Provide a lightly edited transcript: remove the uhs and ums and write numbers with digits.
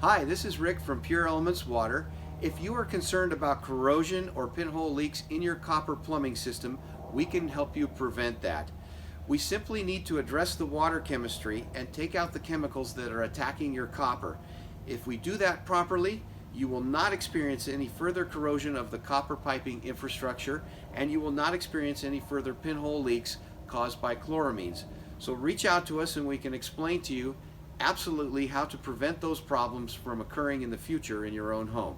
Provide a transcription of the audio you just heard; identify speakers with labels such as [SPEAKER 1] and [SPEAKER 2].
[SPEAKER 1] Hi, this is Rick from Pure Elements Water. If you are concerned about corrosion or pinhole leaks in your copper plumbing system, we can help you prevent that. We simply need to address the water chemistry and take out the chemicals that are attacking your copper. If we do that properly, you will not experience any further corrosion of the copper piping infrastructure, and you will not experience any further pinhole leaks caused by chloramines. So reach out to us and we can explain to you absolutely how to prevent those problems from occurring in the future in your own home.